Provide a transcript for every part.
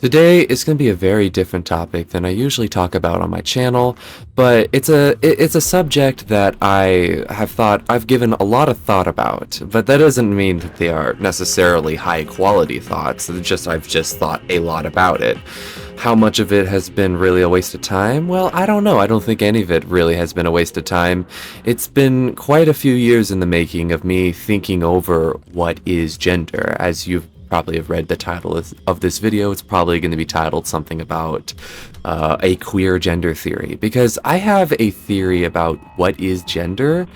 Today is going to be a very different topic than I usually talk about on my channel, but it's a subject that I've given a lot of thought about, but that doesn't mean that they are necessarily high quality thoughts. I've just thought a lot about it. How much of it has been really a waste of time? Well, I don't know. I don't think any of it really has been a waste of time. It's been quite a few years in the making of me thinking over what is gender. As you've probably have read the title of this video, it's probably going to be titled something about a queer gender theory, because I have a theory about what is gender,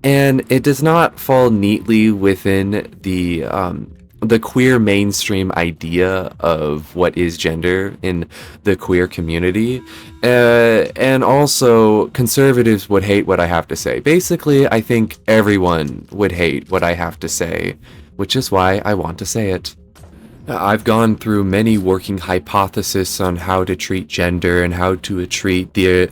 and it does not fall neatly within the queer mainstream idea of what is gender in the queer community. And also, conservatives would hate what I have to say. Basically, I think everyone would hate what I have to say, which is why I want to say it. I've gone through many working hypotheses on how to treat gender and how to treat the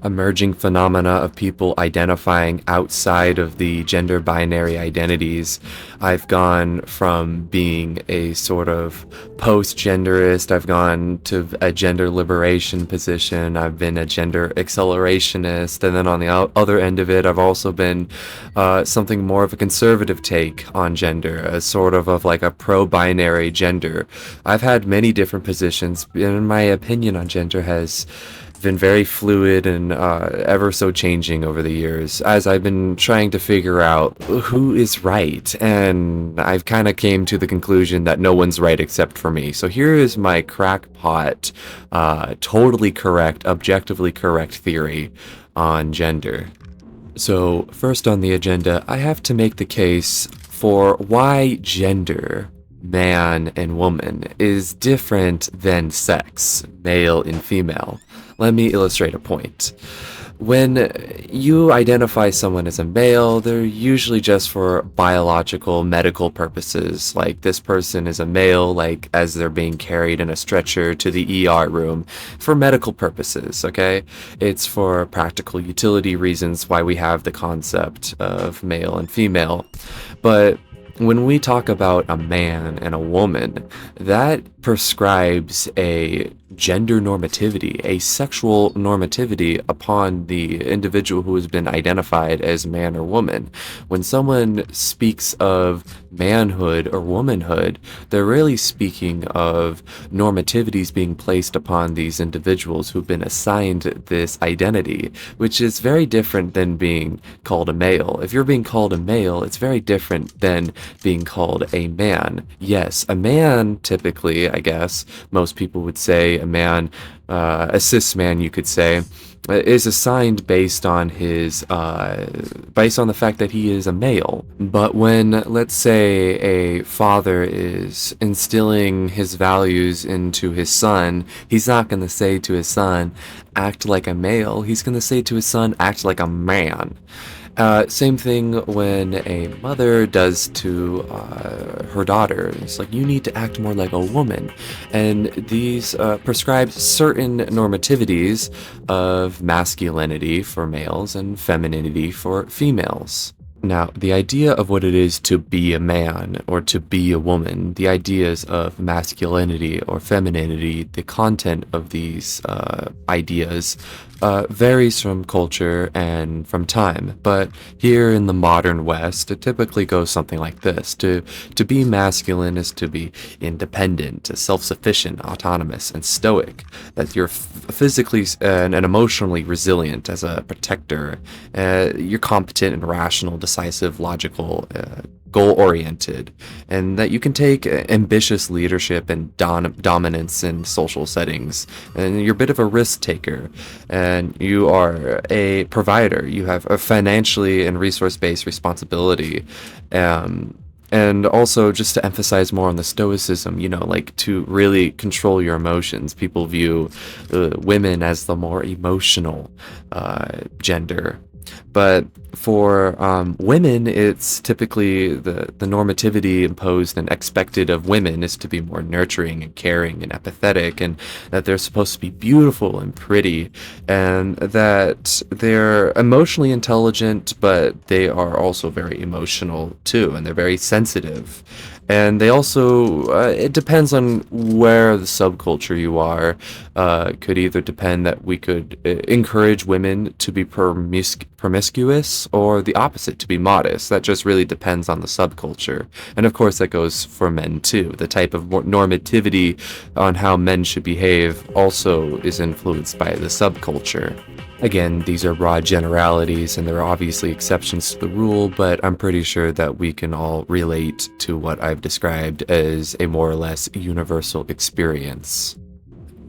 emerging phenomena of people identifying outside of the gender binary identities. I've gone from being a sort of post-genderist, I've gone to a gender liberation position, I've been a gender accelerationist, and then on the other end of it, I've also been something more of a conservative take on gender, a sort of like a pro-binary gender. I've had many different positions, and my opinion on gender has been very fluid and ever so changing over the years as I've been trying to figure out who is right, and I've kind of came to the conclusion that no one's right except for me. So here is my crackpot, totally correct, objectively correct theory on gender. So first on the agenda, I have to make the case for why gender, man and woman, is different than sex, male and female. Let me illustrate a point. When you identify someone as a male, they're usually just for biological, medical purposes. Like, this person is a male, like as they're being carried in a stretcher to the ER room for medical purposes, okay? It's for practical utility reasons why we have the concept of male and female. But when we talk about a man and a woman, that prescribes a gender normativity, a sexual normativity upon the individual who has been identified as man or woman. When someone speaks of manhood or womanhood, they're really speaking of normativities being placed upon these individuals who've been assigned this identity, which is very different than being called a male. If you're being called a male, it's very different than being called a man. Yes, a man, typically, I guess, most people would say a man, a cis man, you could say, is assigned based on his based on the fact that he is a male. But when, let's say, a father is instilling his values into his son, he's not going to say to his son, act like a male. He's going to say to his son, act like a man. Same thing when a mother does to her daughter. It's like, you need to act more like a woman. And these prescribe certain normativities of masculinity for males and femininity for females. Now, the idea of what it is to be a man or to be a woman, the ideas of masculinity or femininity, the content of these ideas varies from culture and from time. But here in the modern West, it typically goes something like this. To be masculine is to be independent, self-sufficient, autonomous, and stoic. That you're physically and emotionally resilient as a protector. You're competent and rational, decisive, logical, goal-oriented, and that you can take ambitious leadership and dominance in social settings, and you're a bit of a risk taker, and you are a provider. You have a financially and resource-based responsibility, and also, just to emphasize more on the stoicism, you know, like to really control your emotions. People view women as the more emotional gender. But for women, it's typically the normativity imposed and expected of women is to be more nurturing and caring and empathetic, and that they're supposed to be beautiful and pretty, and that they're emotionally intelligent, but they are also very emotional too, and they're very sensitive. And they also, it depends on where the subculture you are. Could either depend that we could encourage women to be promiscuous, or the opposite, to be modest. That just really depends on the subculture. And of course, that goes for men too. The type of normativity on how men should behave also is influenced by the subculture. Again, these are broad generalities, and there are obviously exceptions to the rule, but I'm pretty sure that we can all relate to what I've described as a more or less universal experience.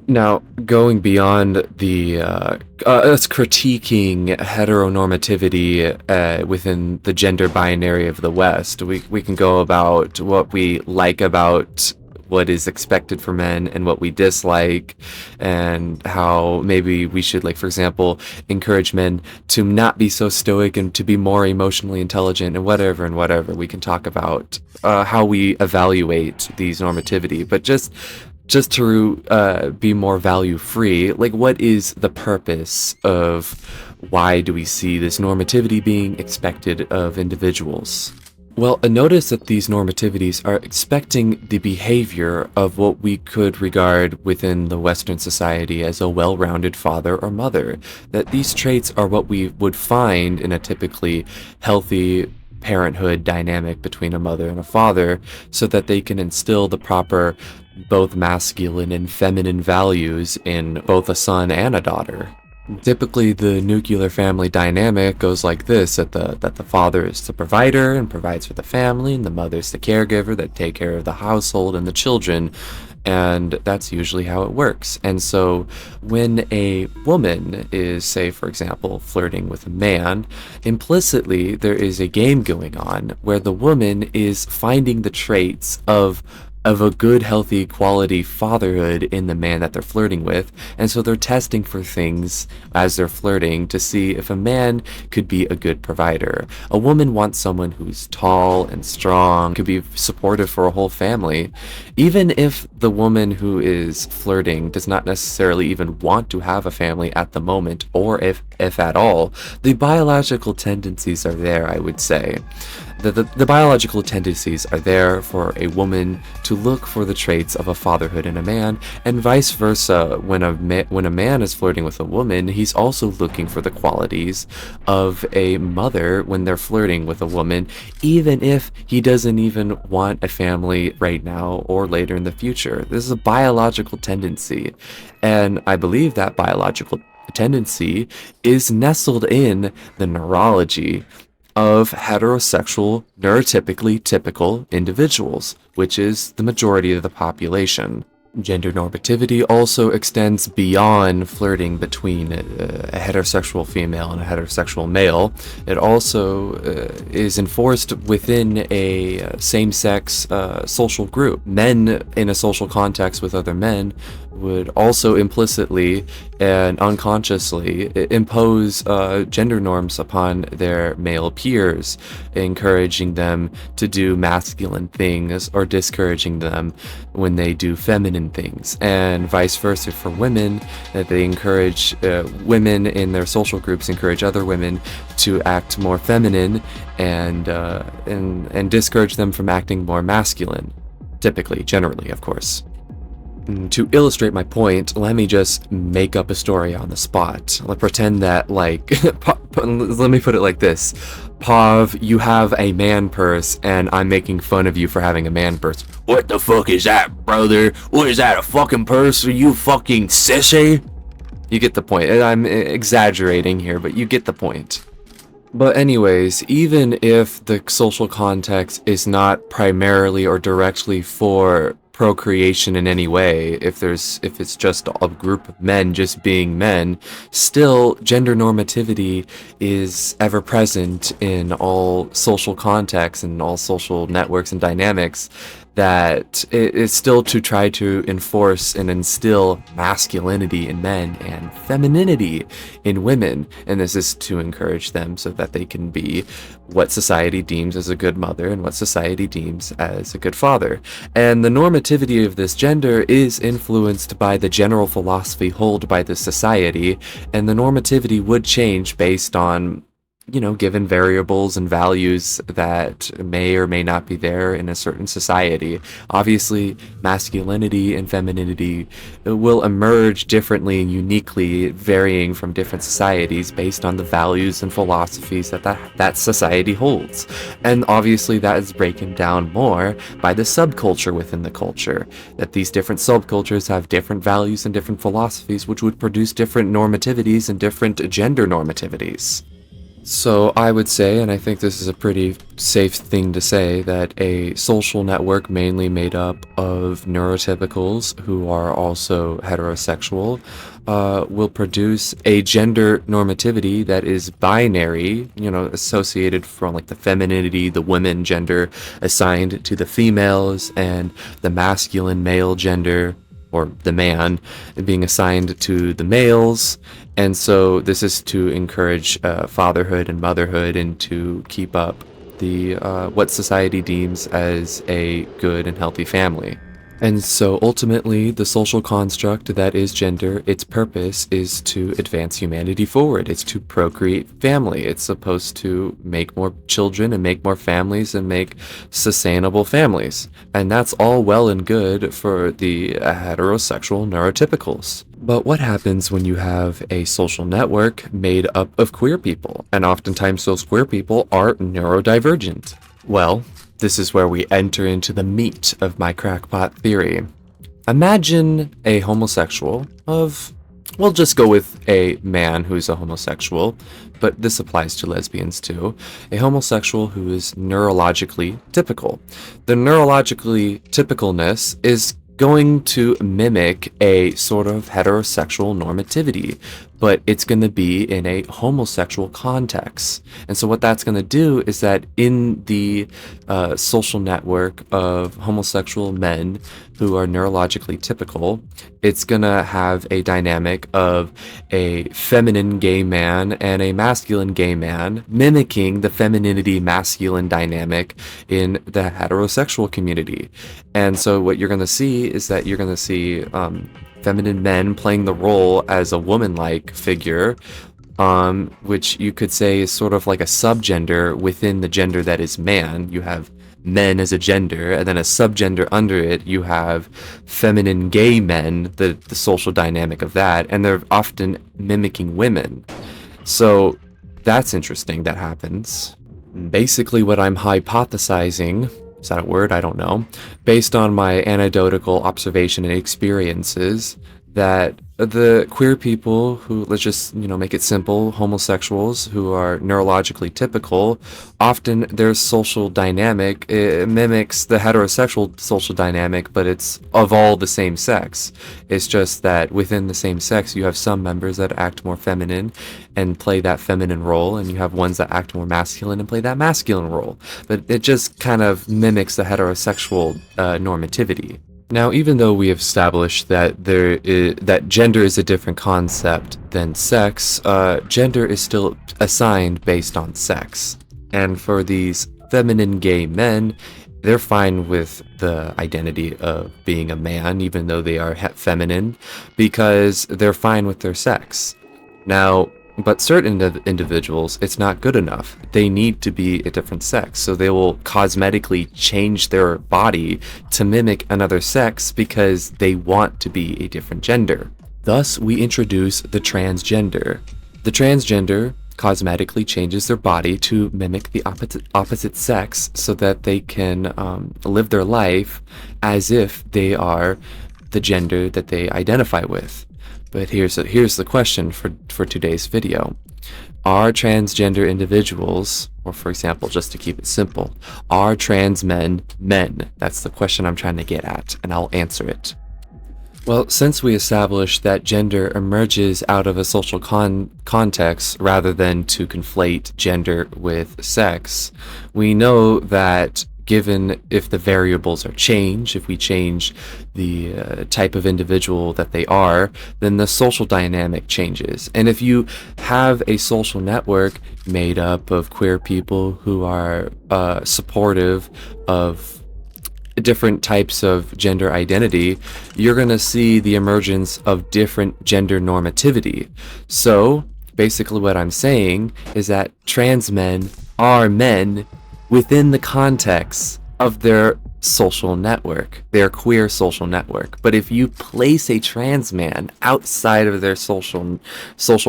Now, going beyond the us critiquing heteronormativity within the gender binary of the West, we can go about what we like about what is expected for men and what we dislike, and how maybe we should, like, for example, encourage men to not be so stoic and to be more emotionally intelligent, and whatever. We can talk about how we evaluate these normativity, but just to be more value free, like, what is the purpose of why do we see this normativity being expected of individuals? Well, notice that these normativities are expecting the behavior of what we could regard within the Western society as a well-rounded father or mother. That these traits are what we would find in a typically healthy parenthood dynamic between a mother and a father, so that they can instill the proper both masculine and feminine values in both a son and a daughter. Typically, the nuclear family dynamic goes like this: that the father is the provider and provides for the family, and the mother's the caregiver that take care of the household and the children. And that's usually how it works. And so when a woman is, say, for example, flirting with a man, implicitly there is a game going on where the woman is finding the traits of a good, healthy, quality fatherhood in the man that they're flirting with. And so they're testing for things as they're flirting to see if a man could be a good provider. A woman wants someone who's tall and strong, could be supportive for a whole family. Even if the woman who is flirting does not necessarily even want to have a family at the moment, or if at all, the biological tendencies are there, I would say. The biological tendencies are there for a woman to look for the traits of a fatherhood in a man, and vice versa. When a man is flirting with a woman, he's also looking for the qualities of a mother when they're flirting with a woman, even if he doesn't even want a family right now or later in the future. This is a biological tendency, and I believe that biological tendency is nestled in the neurology of heterosexual, neurotypically typical individuals, which is the majority of the population. Gender normativity also extends beyond flirting between a heterosexual female and a heterosexual male. It also is enforced within a same-sex social group. Men in a social context with other men would also implicitly and unconsciously impose gender norms upon their male peers, encouraging them to do masculine things or discouraging them when they do feminine things, and vice versa for women. That they encourage women in their social groups encourage other women to act more feminine, and discourage them from acting more masculine, typically, generally, of course. To illustrate my point, let me just make up a story on the spot. Let's pretend that, like, let me put it like this. Pav, you have a man purse, and I'm making fun of you for having a man purse. What the fuck is that, brother? What is that, a fucking purse? Are you fucking sissy? You get the point. I'm exaggerating here, but you get the point. But anyways, even if the social context is not primarily or directly for procreation in any way, if it's just a group of men just being men, still gender normativity is ever present in all social contexts and all social networks and dynamics. That it is still to try to enforce and instill masculinity in men and femininity in women, and this is to encourage them so that they can be what society deems as a good mother and what society deems as a good father. And the normativity of this gender is influenced by the general philosophy held by the society, and the normativity would change based on given variables and values that may or may not be there in a certain society. Obviously, masculinity and femininity will emerge differently and uniquely, varying from different societies based on the values and philosophies that society holds. And obviously, that is broken down more by the subculture within the culture, that these different subcultures have different values and different philosophies, which would produce different normativities and different gender normativities. So I would say, and I think this is a pretty safe thing to say, that a social network mainly made up of neurotypicals who are also heterosexual will produce a gender normativity that is binary, associated from like the femininity, the women gender assigned to the females, and the masculine male gender, or the man, being assigned to the males. And so this is to encourage fatherhood and motherhood, and to keep up the what society deems as a good and healthy family. And so ultimately, the social construct that is gender, its purpose is to advance humanity forward. It's to procreate family. It's supposed to make more children and make more families and make sustainable families. And that's all well and good for the heterosexual neurotypicals. But what happens when you have a social network made up of queer people? And oftentimes those queer people are neurodivergent. Well, this is where we enter into the meat of my crackpot theory. Imagine a homosexual we'll just go with a man who's a homosexual, but this applies to lesbians too. A homosexual who is neurologically typical. The neurologically typicalness is going to mimic a sort of heterosexual normativity, but it's going to be in a homosexual context. And so what that's going to do is that in the social network of homosexual men who are neurologically typical, it's going to have a dynamic of a feminine gay man and a masculine gay man, mimicking the femininity masculine dynamic in the heterosexual community. And so what you're going to see is that you're going to see feminine men playing the role as a woman-like figure, which you could say is sort of like a subgender within the gender that is man. You have men as a gender, and then a subgender under it, you have feminine gay men, the social dynamic of that, and they're often mimicking women. So that's interesting that happens. Basically what I'm hypothesizing, is that a word? I don't know. Based on my anecdotal observation and experiences, that the queer people who, let's just, make it simple, homosexuals who are neurologically typical, often their social dynamic mimics the heterosexual social dynamic, but it's of all the same sex. It's just that within the same sex, you have some members that act more feminine and play that feminine role, and you have ones that act more masculine and play that masculine role. But it just kind of mimics the heterosexual normativity. Now, even though we have established that that gender is a different concept than sex, gender is still assigned based on sex. And for these feminine gay men, they're fine with the identity of being a man, even though they are feminine, because they're fine with their sex. Now, but certain individuals, it's not good enough. They need to be a different sex, so they will cosmetically change their body to mimic another sex because they want to be a different gender. Thus, we introduce the transgender. The transgender cosmetically changes their body to mimic the opposite sex so that they can live their life as if they are the gender that they identify with. But here's the question for today's video. Are transgender individuals, or for example, just to keep it simple, are trans men men? That's the question I'm trying to get at, and I'll answer it. Well, since we established that gender emerges out of a social context rather than to conflate gender with sex, we know that given if the variables are changed, if we change the type of individual that they are, then the social dynamic changes. And if you have a social network made up of queer people who are supportive of different types of gender identity, you're going to see the emergence of different gender normativity. So Basically what I'm saying is that trans men are men within the context of their social network, their queer social network. But if you place a trans man outside of their social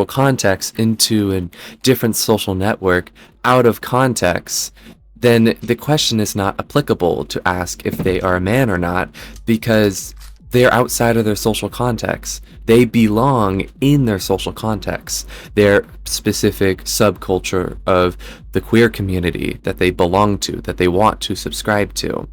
context into a different social network out of context, then the question is not applicable to ask if they are a man or not, because they're outside of their social context. They belong in their social context, their specific subculture of the queer community that they belong to, that they want to subscribe to.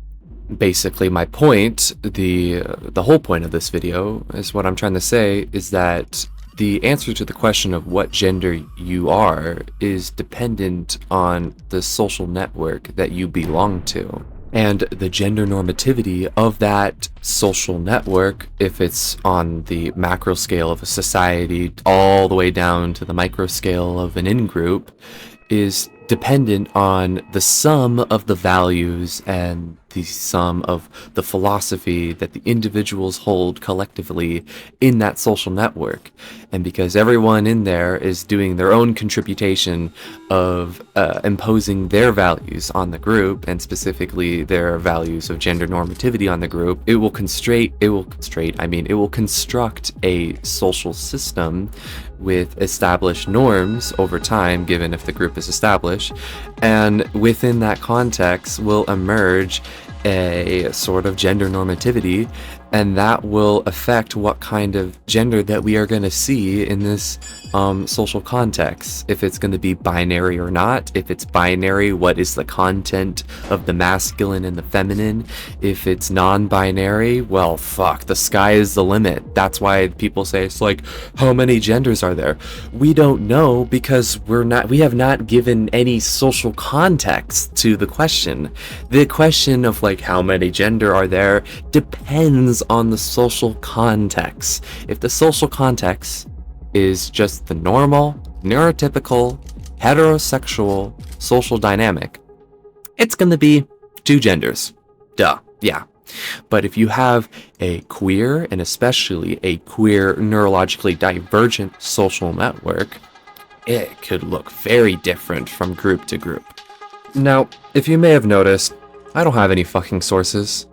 Basically, my point, the whole point of this video, is what I'm trying to say is that the answer to the question of what gender you are is dependent on the social network that you belong to. And the gender normativity of that social network, if it's on the macro scale of a society all the way down to the micro scale of an in-group, is dependent on the sum of the values and the sum of the philosophy that the individuals hold collectively in that social network. And because everyone in there is doing their own contribution of imposing their values on the group, and specifically their values of gender normativity on the group, it will construct a social system with established norms over time, given if the group is established, and within that context will emerge a sort of gender normativity, and that will affect what kind of gender that we are going to see in this social context. If it's going to be binary or not. If it's binary, what is the content of the masculine and the feminine? If it's non-binary, well, fuck, the sky is the limit. That's why people say it's like, how many genders are there? We don't know, because we have not given any social context to the question. The question of like how many gender are there depends on the social context. If the social context is just the normal, neurotypical, heterosexual social dynamic, it's gonna be 2 genders. Duh, yeah. But if you have a queer, and especially a queer neurologically divergent social network, it could look very different from group to group. Now, if you may have noticed, I don't have any fucking sources.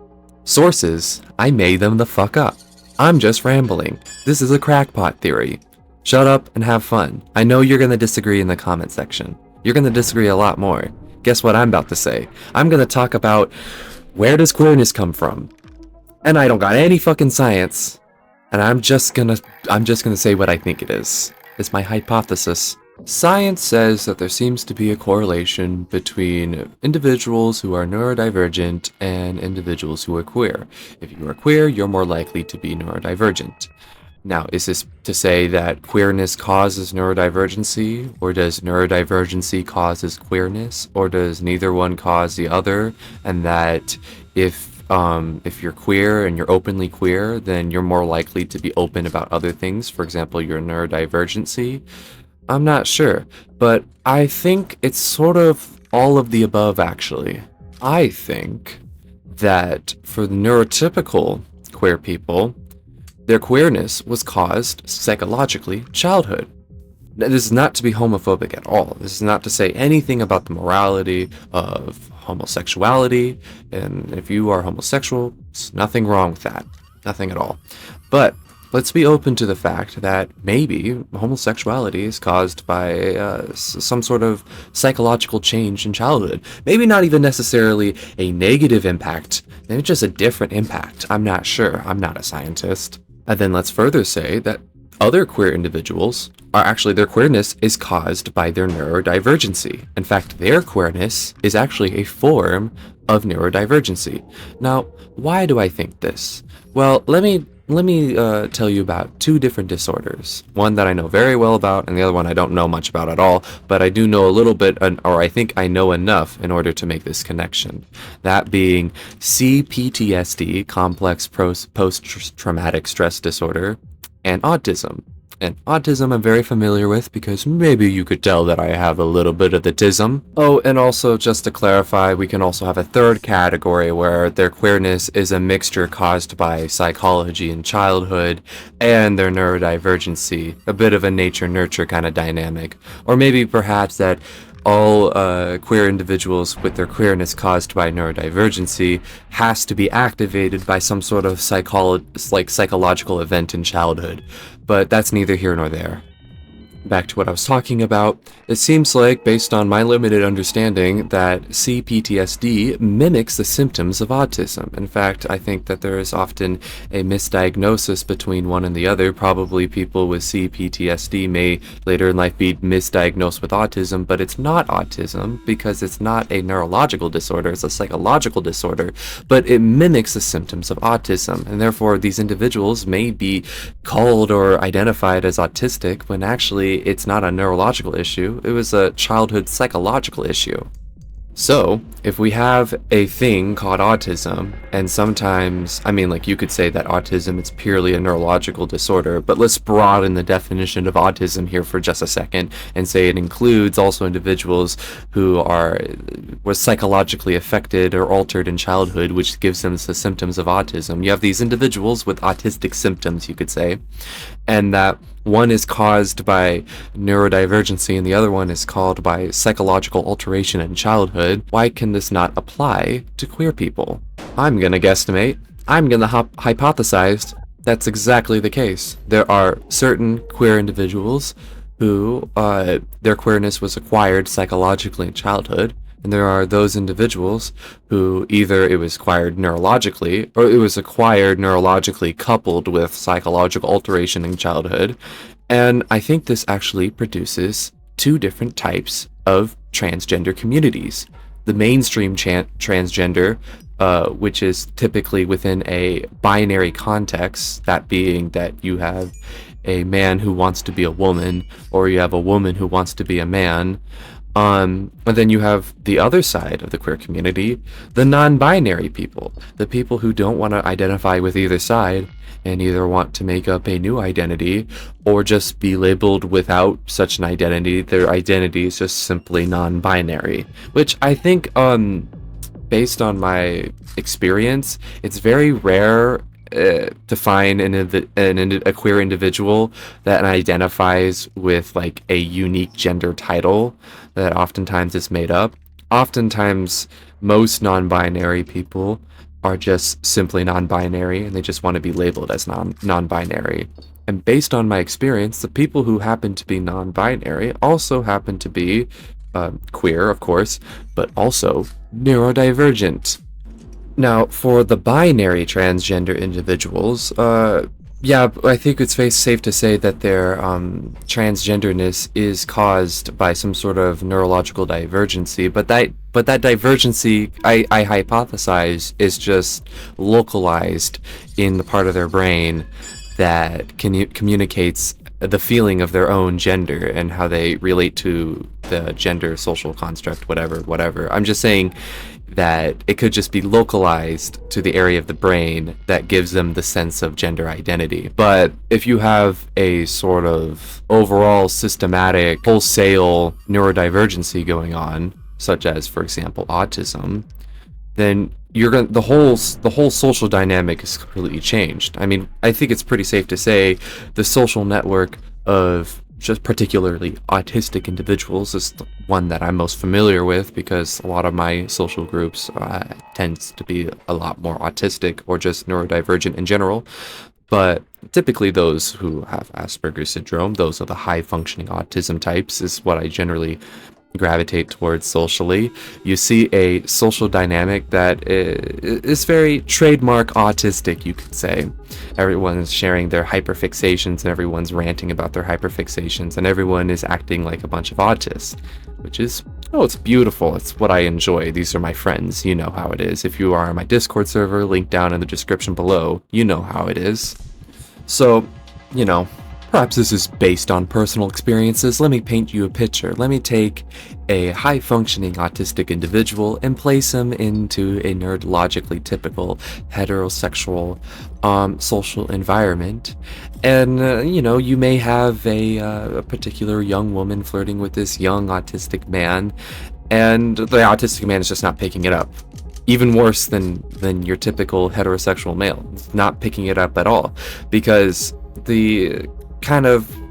Sources, I made them the fuck up. I'm just rambling. This is a crackpot theory. Shut up and have fun. I know you're gonna disagree in the comment section. You're gonna disagree a lot more. Guess what I'm about to say? I'm gonna talk about where does queerness come from? And I don't got any fucking science. And I'm just gonna say what I think it is. It's my hypothesis. Science says that there seems to be a correlation between individuals who are neurodivergent and individuals who are queer. If you are queer, you're more likely to be neurodivergent. Now, is this to say that queerness causes neurodivergency, or does neurodivergency causes queerness, or does neither one cause the other, and that if you're queer and you're openly queer, then you're more likely to be open about other things, for example, your neurodivergency? I'm not sure, but I think it's sort of all of the above, actually. I think that for the neurotypical queer people, their queerness was caused psychologically childhood. This is not to be homophobic at all. This is not to say anything about the morality of homosexuality, and if you are homosexual, there's nothing wrong with that. Nothing at all. But let's be open to the fact that maybe homosexuality is caused by some sort of psychological change in childhood. Maybe not even necessarily a negative impact, maybe just a different impact. I'm not sure. I'm not a scientist. And then let's further say that other queer individuals are actually, their queerness is caused by their neurodivergency. In fact, their queerness is actually a form of neurodivergency. Now, why do I think this? Well, let me tell you about 2 different disorders. One that I know very well about, and the other one I don't know much about at all, but I do know a little bit, or I think I know enough in order to make this connection. That being CPTSD, complex post-traumatic stress disorder, and autism. And autism I'm very familiar with because maybe you could tell that I have a little bit of the tism. Oh, and also just to clarify, we can also have a third category where their queerness is a mixture caused by psychology in childhood and their neurodivergency, a bit of a nature-nurture kind of dynamic. Or maybe perhaps that all queer individuals with their queerness caused by neurodivergency has to be activated by some sort of psychological event in childhood. But that's neither here nor there. Back to what I was talking about, it seems like, based on my limited understanding, that CPTSD mimics the symptoms of autism. In fact, I think that there is often a misdiagnosis between one and the other. Probably people with CPTSD may later in life be misdiagnosed with autism, but it's not autism because it's not a neurological disorder, it's a psychological disorder, but it mimics the symptoms of autism, and therefore these individuals may be called or identified as autistic when actually it's not a neurological issue, it was a childhood psychological issue. So, if we have a thing called autism, and sometimes, you could say that autism is purely a neurological disorder, but let's broaden the definition of autism here for just a second and say it includes also individuals who were psychologically affected or altered in childhood, which gives them the symptoms of autism. You have these individuals with autistic symptoms, you could say, and that one is caused by neurodivergency and the other one is caused by psychological alteration in childhood. Why can this not apply to queer people? I'm gonna guesstimate. I'm gonna hypothesize that's exactly the case. There are certain queer individuals who their queerness was acquired psychologically in childhood, and there are those individuals who either it was acquired neurologically or it was acquired neurologically coupled with psychological alteration in childhood. And I think this actually produces two different types of transgender communities. The mainstream transgender, which is typically within a binary context, that being that you have a man who wants to be a woman or you have a woman who wants to be a man. And then you have the other side of the queer community, the non-binary people, the people who don't want to identify with either side and either want to make up a new identity or just be labeled without such an identity. Their identity is just simply non-binary, which I think, based on my experience, it's very rare to find a queer individual that identifies with like a unique gender title that oftentimes is made up. Oftentimes, most non-binary people are just simply non-binary and they just want to be labeled as non-binary. And based on my experience, the people who happen to be non-binary also happen to be queer, of course, but also neurodivergent. Now, for the binary transgender individuals, yeah, I think it's safe to say that their transgenderness is caused by some sort of neurological divergency, but that divergency, I hypothesize, is just localized in the part of their brain that communicates the feeling of their own gender and how they relate to the gender social construct, whatever. I'm just saying that it could just be localized to the area of the brain that gives them the sense of gender identity. But if you have a sort of overall systematic wholesale neurodivergency going on, such as, for example, autism, then the whole social dynamic is completely changed. I mean, I think it's pretty safe to say the social network of just particularly autistic individuals is the one that I'm most familiar with, because a lot of my social groups tends to be a lot more autistic or just neurodivergent in general. But typically those who have Asperger's syndrome, those are the high functioning autism types, is what I generally gravitate towards socially. You see a social dynamic that is very trademark autistic, you could say. Everyone is sharing their hyperfixations and everyone's ranting about their hyperfixations and everyone is acting like a bunch of autists, which is, it's beautiful. It's what I enjoy. These are my friends. You know how it is. If you are on my Discord server, link down in the description below, you know how it is. So, Perhaps this is based on personal experiences. Let me paint you a picture. Let me take a high-functioning autistic individual and place him into a neurologically typical heterosexual social environment. And, you may have a particular young woman flirting with this young autistic man, and the autistic man is just not picking it up. Even worse than your typical heterosexual male. It's not picking it up at all, because the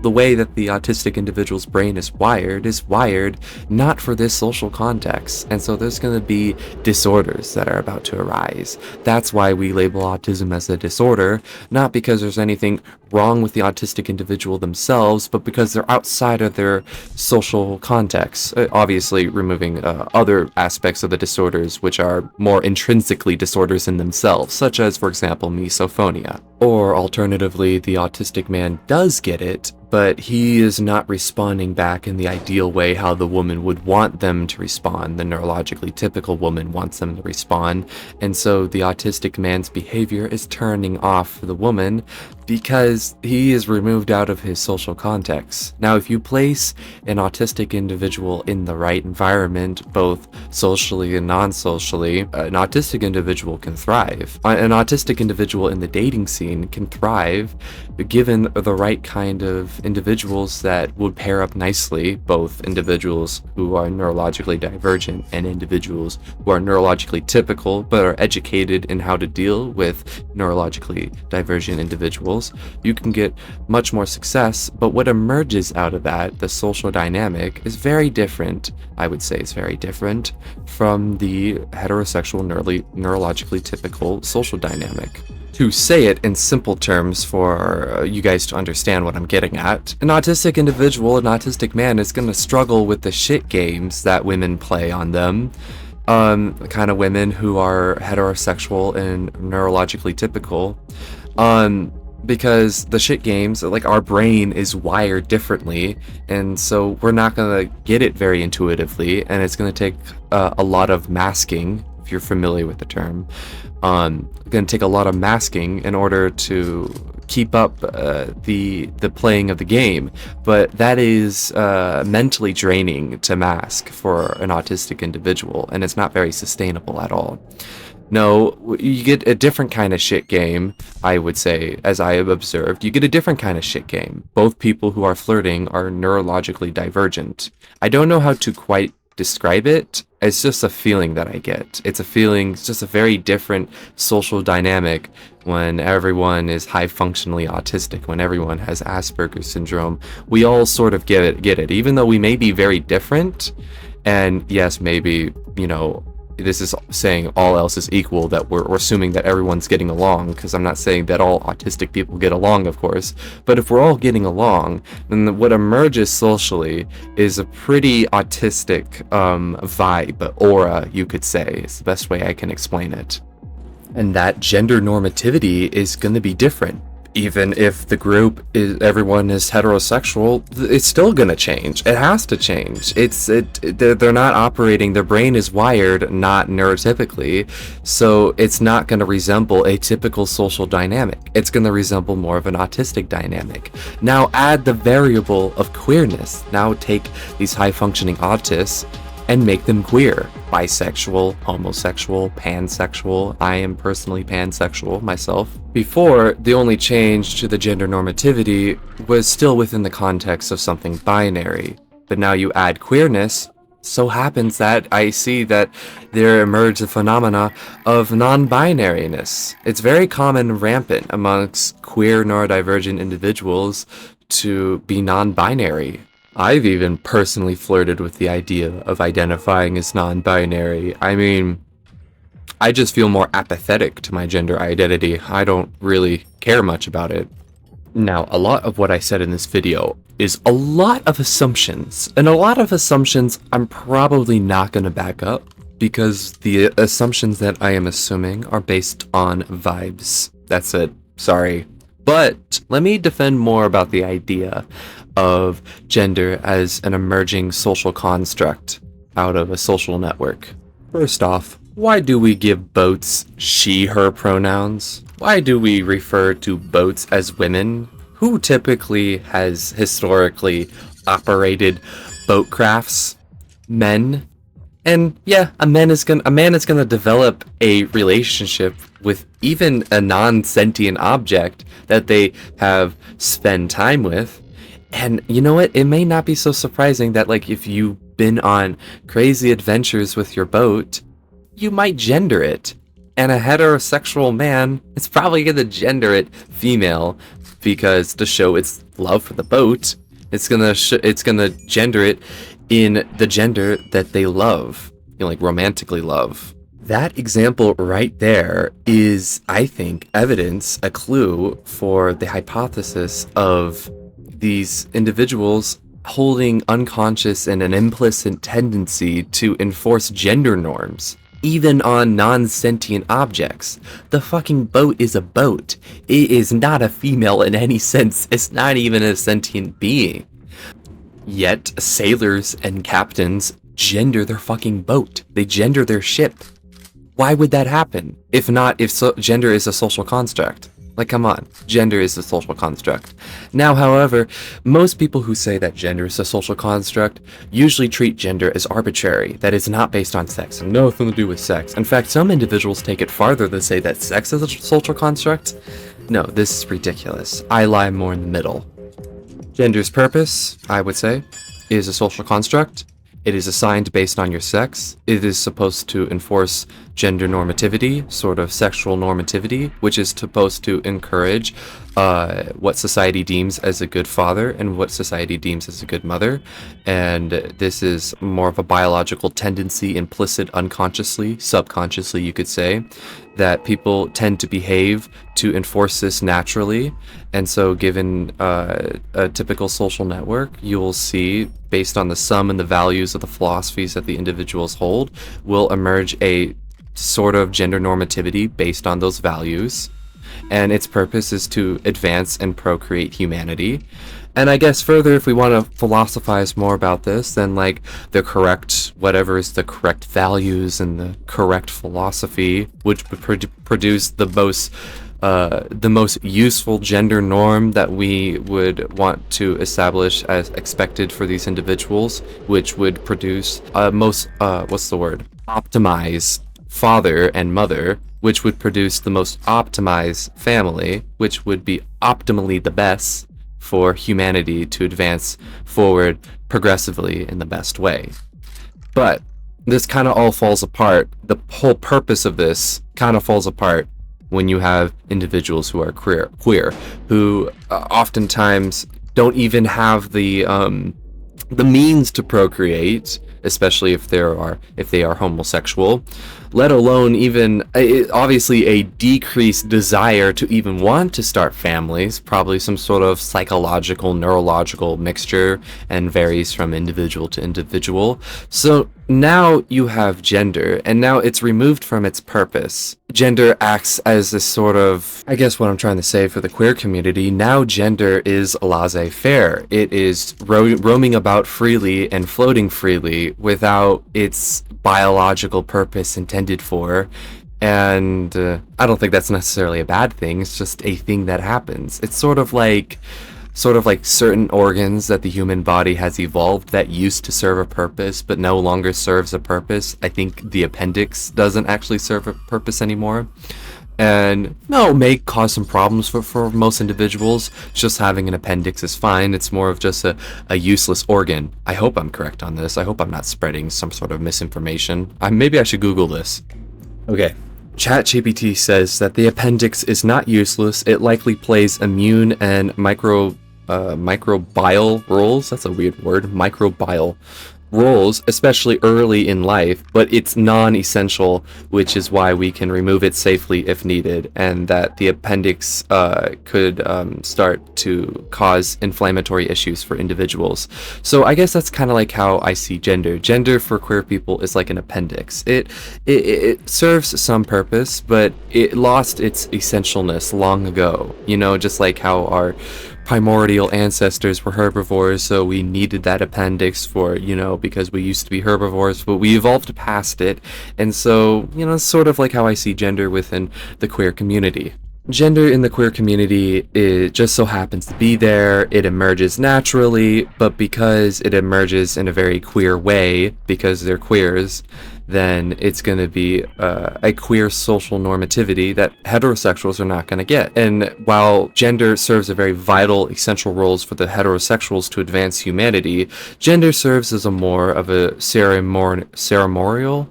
way that the autistic individual's brain is wired not for this social context. And so there's going to be disorders that are about to arise. That's why we label autism as a disorder, not because there's anything wrong with the autistic individual themselves, but because they're outside of their social context. Obviously removing other aspects of the disorders which are more intrinsically disorders in themselves, such as, for example, misophonia. Or alternatively, the autistic man does get it, but he is not responding back in the ideal way how the woman would want them to respond. The neurologically typical woman wants them to respond, and so the autistic man's behavior is turning off the woman because he is removed out of his social context. Now, if you place an autistic individual in the right environment, both socially and non-socially, an autistic individual can thrive. An autistic individual in the dating scene can thrive given the right kind of individuals that would pair up nicely, both individuals who are neurologically divergent and individuals who are neurologically typical but are educated in how to deal with neurologically divergent individuals. You can get much more success, but what emerges out of that, the social dynamic, is very different. I would say it's very different from the heterosexual neurologically typical social dynamic. To say it in simple terms for you guys to understand what I'm getting at, an autistic individual, an autistic man, is going to struggle with the shit games that women play on them. Kind of women who are heterosexual and neurologically typical. Because the shit games, like, our brain is wired differently, and so we're not going to get it very intuitively, and it's going to take a lot of masking, if you're familiar with the term. Going to take a lot of masking in order to keep up the playing of the game, but that is mentally draining to mask for an autistic individual, and it's not very sustainable at all. No, you get a different kind of shit game, I would say, as I have observed. You get a different kind of shit game. Both people who are flirting are neurologically divergent. I don't know how to quite describe it. It's just a feeling that I get. It's just a very different social dynamic when everyone is high functionally autistic, when everyone has Asperger's syndrome. We all sort of get it, even though we may be very different. And yes, maybe, this is saying all else is equal, that we're assuming that everyone's getting along, because I'm not saying that all autistic people get along, of course, but if we're all getting along, then what emerges socially is a pretty autistic vibe, aura, you could say. It's the best way I can explain it. And that gender normativity is going to be different. Even if the group is, everyone is heterosexual, it's still gonna change. It has to change. They're not operating, their brain is wired not neurotypically, so it's not gonna resemble a typical social dynamic. It's gonna resemble more of an autistic dynamic. Now add the variable of queerness. Now take these high-functioning autists and make them queer, bisexual, homosexual, pansexual. I am personally pansexual myself. Before, the only change to the gender normativity was still within the context of something binary, but now you add queerness. So happens that I see that there emerge a phenomena of non-binariness. It's very common and rampant amongst queer neurodivergent individuals to be non-binary. I've even personally flirted with the idea of identifying as non-binary. I mean, I just feel more apathetic to my gender identity. I don't really care much about it. Now, a lot of what I said in this video is a lot of assumptions, and a lot of assumptions I'm probably not going to back up, because the assumptions that I am assuming are based on vibes. That's it. Sorry. But let me defend more about the idea of gender as an emerging social construct out of a social network. First off, why do we give boats she/her pronouns? Why do we refer to boats as women who typically has historically operated boat crafts? Men. And yeah, a man is gonna develop a relationship with even a non-sentient object that they have spent time with. And you know what? It may not be so surprising that, like, if you've been on crazy adventures with your boat, you might gender it. And a heterosexual man is probably gonna gender it female, because to show its love for the boat, it's gonna gender it in the gender that they love, like romantically love. That example right there is, I think, evidence, a clue for the hypothesis of these individuals holding unconscious and an implicit tendency to enforce gender norms, even on non-sentient objects. The fucking boat is a boat. It is not a female in any sense. It's not even a sentient being. Yet, sailors and captains gender their fucking boat. They gender their ship. Why would that happen? If gender is a social construct. Like, come on, gender is a social construct. Now, however, most people who say that gender is a social construct usually treat gender as arbitrary, that it's not based on sex and nothing to do with sex. In fact, some individuals take it farther to say that sex is a social construct. No, this is ridiculous. I lie more in the middle. Gender's purpose, I would say, is a social construct. It is assigned based on your sex. It is supposed to enforce gender normativity, sort of sexual normativity, which is supposed to encourage what society deems as a good father and what society deems as a good mother. And this is more of a biological tendency, implicit unconsciously, subconsciously, you could say, that people tend to behave to enforce this naturally. And so given a typical social network, you'll see, based on the sum and the values of the philosophies that the individuals hold, will emerge a sort of gender normativity based on those values. And its purpose is to advance and procreate humanity. And I guess further, if we want to philosophize more about this, then like whatever is the correct values and the correct philosophy, which would produce the most useful gender norm that we would want to establish as expected for these individuals, which would produce optimized father and mother, which would produce the most optimized family, which would be optimally the best for humanity to advance forward progressively in the best way. But this kind of all falls apart. The whole purpose of this kind of falls apart when you have individuals who are queer, who oftentimes don't even have the means to procreate, especially if they are homosexual, let alone even obviously a decreased desire to even want to start families, probably some sort of psychological, neurological mixture, and varies from individual to individual. So now you have gender, and now it's removed from its purpose. Gender acts as a sort of, I guess what I'm trying to say for the queer community, now gender is laissez-faire. It is roaming about freely and floating freely without its biological purpose intended for. And I don't think that's necessarily a bad thing. It's just a thing that happens. It's sort of like certain organs that the human body has evolved that used to serve a purpose but no longer serves a purpose. I think the appendix doesn't actually serve a purpose anymore. And no, it may cause some problems for most individuals. Just having an appendix is fine. It's more of just a useless organ. I hope I'm correct on this. I hope I'm not spreading some sort of misinformation. Maybe I should Google this. Okay. ChatGPT says that the appendix is not useless. It likely plays immune and microbial roles. That's a weird word. Microbial roles, especially early in life, but it's non-essential, which is why we can remove it safely if needed, and that the appendix could start to cause inflammatory issues for individuals. So I guess that's kind of like how I see gender. Gender for queer people is like an appendix. It serves some purpose, but it lost its essentialness long ago. You know, just like how our primordial ancestors were herbivores, so we needed that appendix for, because we used to be herbivores, but we evolved past it. And so, sort of like how I see gender within the queer community. Gender in the queer community, it just so happens to be there. It emerges naturally, but because it emerges in a very queer way, because they're queers, then it's going to be a queer social normativity that heterosexuals are not going to get. And while gender serves a very vital, essential roles for the heterosexuals to advance humanity, gender serves as a more of a ceremonial.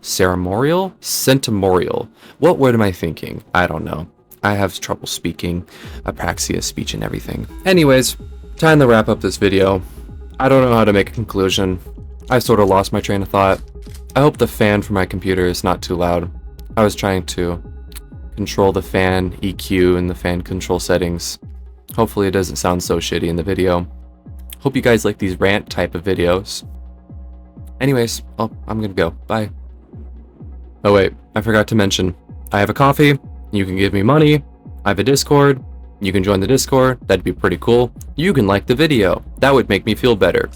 What word am I thinking? I don't know. I have trouble speaking, apraxia, speech and everything. Anyways, time to wrap up this video. I don't know how to make a conclusion. I sort of lost my train of thought. I hope the fan for my computer is not too loud. I was trying to control the fan EQ and the fan control settings. Hopefully it doesn't sound so shitty in the video. Hope you guys like these rant type of videos. Anyways, I'm gonna go. Bye. Oh wait, I forgot to mention. I have a coffee. You can give me money. I have a Discord. You can join the Discord. That'd be pretty cool. You can like the video. That would make me feel better.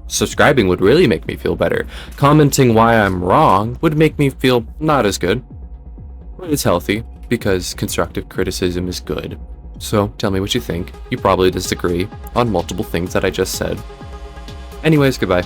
Subscribing would really make me feel better. Commenting why I'm wrong would make me feel not as good. But it's healthy, because constructive criticism is good. So tell me what you think. You probably disagree on multiple things that I just said. Anyways, goodbye.